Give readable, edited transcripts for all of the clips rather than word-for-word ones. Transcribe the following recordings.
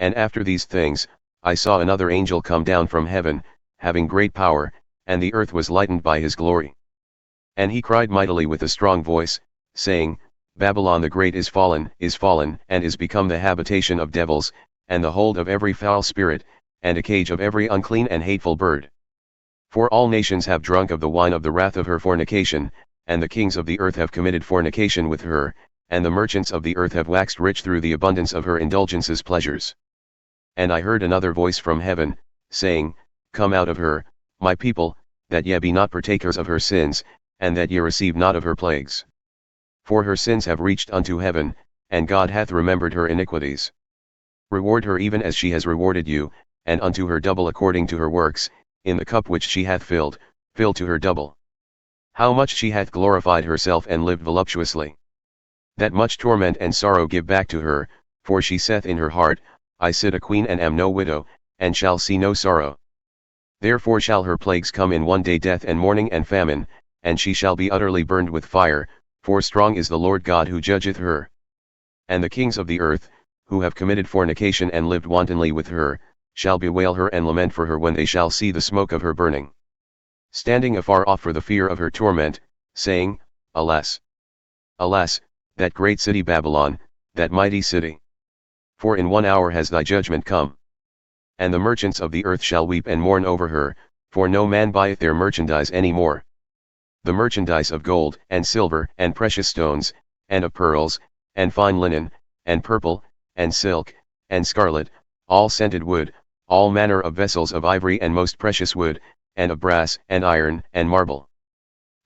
And after these things, I saw another angel come down from heaven, having great power, and the earth was lightened by his glory. And he cried mightily with a strong voice, saying, Babylon the Great is fallen, and is become the habitation of devils, and the hold of every foul spirit, and a cage of every unclean and hateful bird. For all nations have drunk of the wine of the wrath of her fornication, and the kings of the earth have committed fornication with her, and the merchants of the earth have waxed rich through the abundance of her indulgences pleasures. And I heard another voice from heaven, saying, Come out of her, my people, that ye be not partakers of her sins, and that ye receive not of her plagues. For her sins have reached unto heaven, and God hath remembered her iniquities. Reward her even as she has rewarded you, and unto her double according to her works, in the cup which she hath filled, fill to her double. How much she hath glorified herself and lived voluptuously. That much torment and sorrow give back to her, for she saith in her heart, I sit a queen and am no widow, and shall see no sorrow. Therefore shall her plagues come in one day, death and mourning and famine, and she shall be utterly burned with fire, for strong is the Lord God who judgeth her. And the kings of the earth, who have committed fornication and lived wantonly with her, shall bewail her and lament for her when they shall see the smoke of her burning, standing afar off for the fear of her torment, saying, Alas! Alas, that great city Babylon, that mighty city! For in 1 hour has thy judgment come. And the merchants of the earth shall weep and mourn over her, for no man buyeth their merchandise any more. The merchandise of gold, and silver, and precious stones, and of pearls, and fine linen, and purple, and silk, and scarlet, all scented wood, all manner of vessels of ivory and most precious wood, and of brass, and iron, and marble,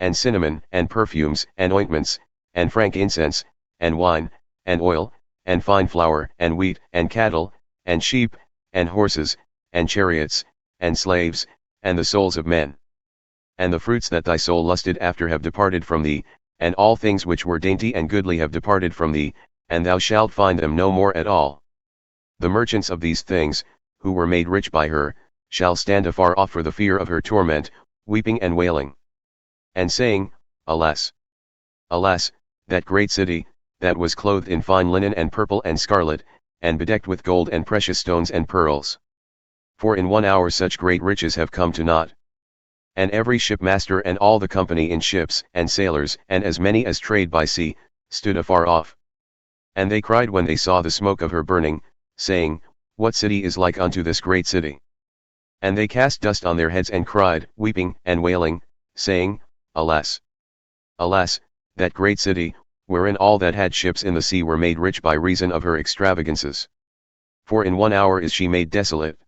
and cinnamon, and perfumes, and ointments, and frankincense, and wine, and oil, and fine flour, and wheat, and cattle, and sheep, and horses, and chariots, and slaves, and the souls of men. And the fruits that thy soul lusted after have departed from thee, and all things which were dainty and goodly have departed from thee, and thou shalt find them no more at all. The merchants of these things, who were made rich by her, shall stand afar off for the fear of her torment, weeping and wailing, and saying, Alas! Alas, that great city, that was clothed in fine linen and purple and scarlet, and bedecked with gold and precious stones and pearls. For in 1 hour such great riches have come to naught. And every shipmaster and all the company in ships and sailors and as many as trade by sea, stood afar off. And they cried when they saw the smoke of her burning, saying, What city is like unto this great city? And they cast dust on their heads and cried, weeping and wailing, saying, Alas! Alas, that great city, wherein all that had ships in the sea were made rich by reason of her extravagances. For in 1 hour is she made desolate.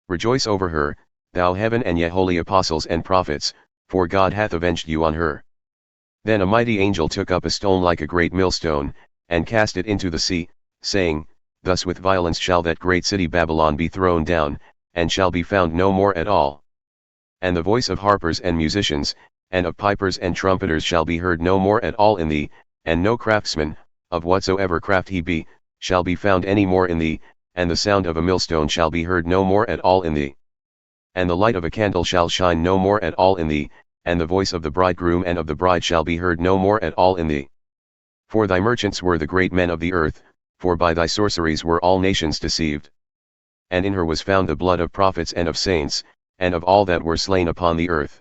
Rejoice over her, thou heaven and ye holy apostles and prophets, for God hath avenged you on her. Then a mighty angel took up a stone like a great millstone, and cast it into the sea, saying, Thus with violence shall that great city Babylon be thrown down, and shall be found no more at all. And the voice of harpers and musicians, and of pipers and trumpeters shall be heard no more at all in thee, and no craftsman, of whatsoever craft he be, shall be found any more in thee, and the sound of a millstone shall be heard no more at all in thee. And the light of a candle shall shine no more at all in thee, and the voice of the bridegroom and of the bride shall be heard no more at all in thee. For thy merchants were the great men of the earth, for by thy sorceries were all nations deceived. And in her was found the blood of prophets and of saints, and of all that were slain upon the earth.